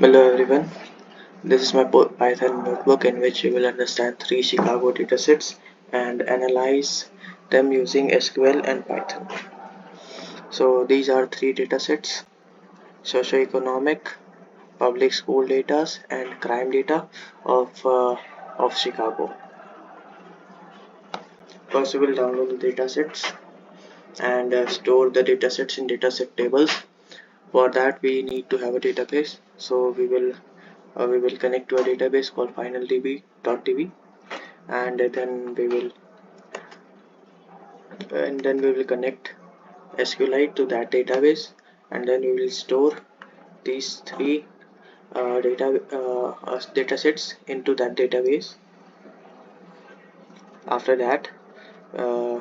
Hello everyone, this is my Python notebook in which you will understand three Chicago datasets and analyze them using SQL and Python. So these are three datasets: socioeconomic, public school data, and crime data of Chicago. First, we will download the datasets and store the datasets in dataset tables. For that, we need to have a database. So we will connect to a database called finaldb.db, and then we will connect SQLite to that database, and then we will store these three datasets into that database. After that, uh,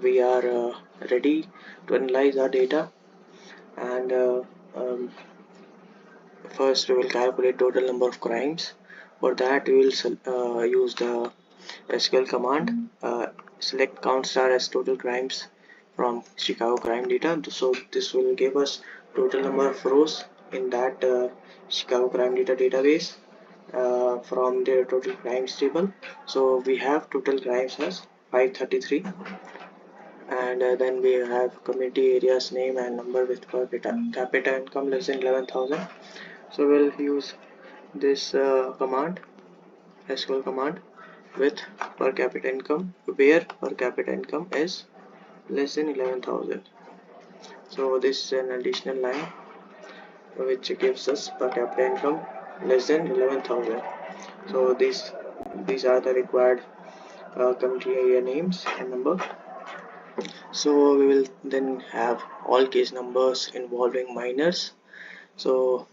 we are ready to analyze our data, and first we will calculate total number of crimes. For that, we will use the SQL command, select count star as total crimes from Chicago crime data. So this will give us total number of rows in that Chicago crime data database from their total crimes table. So we have total crimes as 533, and then we have community areas name and number with per capita income less than 11,000. So we'll use this command, SQL command, with per capita income, where per capita income is less than 11,000. So this is an additional line which gives us per capita income less than 11,000. So these are the required community area names and number. So we will then have all case numbers involving minors. So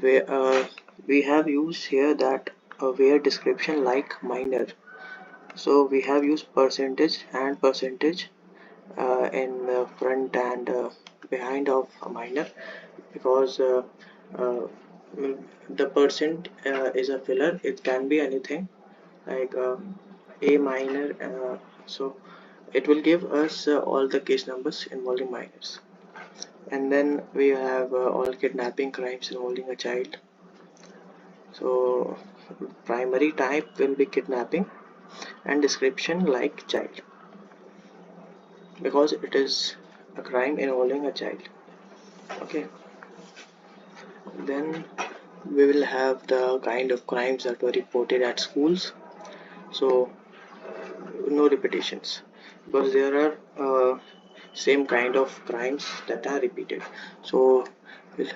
we have used here that where description like minor. So we have used percentage and percentage in the front and behind of a minor, because uh, the percent is a filler. It can be anything like a minor, so it will give us all the case numbers involving minors. And then we have all kidnapping crimes involving a child. So primary type will be kidnapping and description like child, because it is a crime involving a child. Okay, then we will have the kind of crimes that were reported at schools. So no repetitions, because there are same kind of crimes that are repeated. So we'll,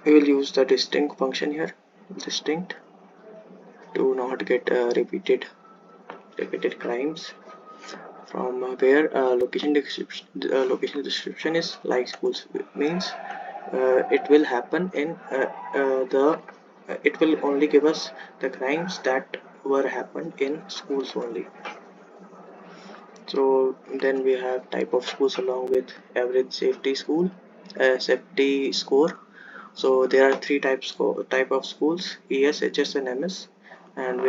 we will use the distinct function here, distinct, to not get repeated crimes, from where location description is like schools, means it will happen in the it will only give us the crimes that were happened in schools only. So then we have type of schools along with average safety score. So there are three type of schools: ES, HS, and MS, and uh,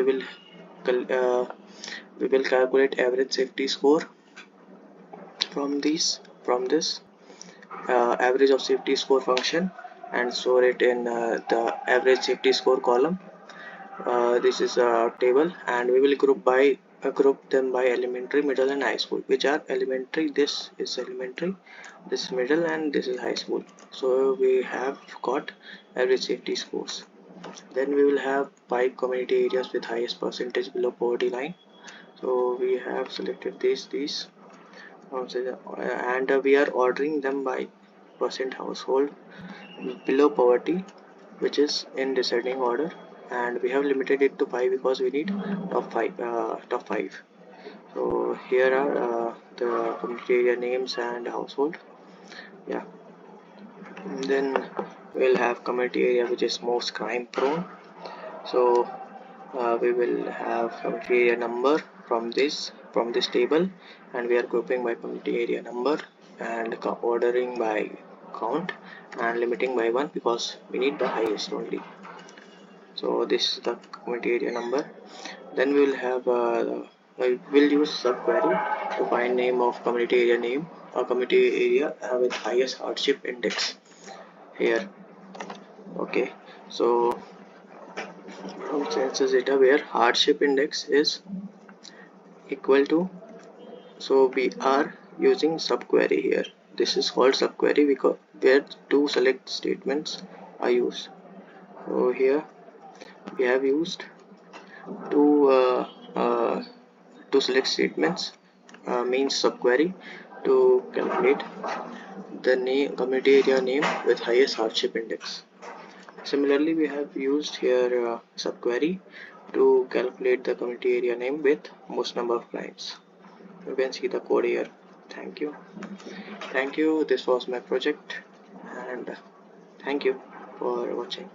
we will calculate average safety score from this average of safety score function, and store it in the average safety score column. This is a table, and we will group them by elementary, middle, and high school. Which are elementary? This is elementary, this is middle, and this is high school. So we have got average safety scores. Then we will have 5 community areas with highest percentage below poverty line. So we have selected these and we are ordering them by percent household below poverty, which is in descending order, and we have limited it to 5 because we need top 5. So here are the community area names and household. Yeah, then we'll have community area which is most crime prone. So we will have community area number from this table, and we are grouping by community area number and ordering by count and limiting by 1 because we need the highest only. So this is the community area number. Then we will have we will use subquery to find name of community area name or community area with highest hardship index here. Okay, So from census data where hardship index is equal to, so we are using subquery here. This is called subquery because where two select statements are used. So here we have used two two select statements means subquery to calculate the name community area name with highest hardship index. Similarly, we have used here subquery to calculate the community area name with most number of crimes. You can see the code here. Thank you. Thank you. This was my project, and thank you for watching.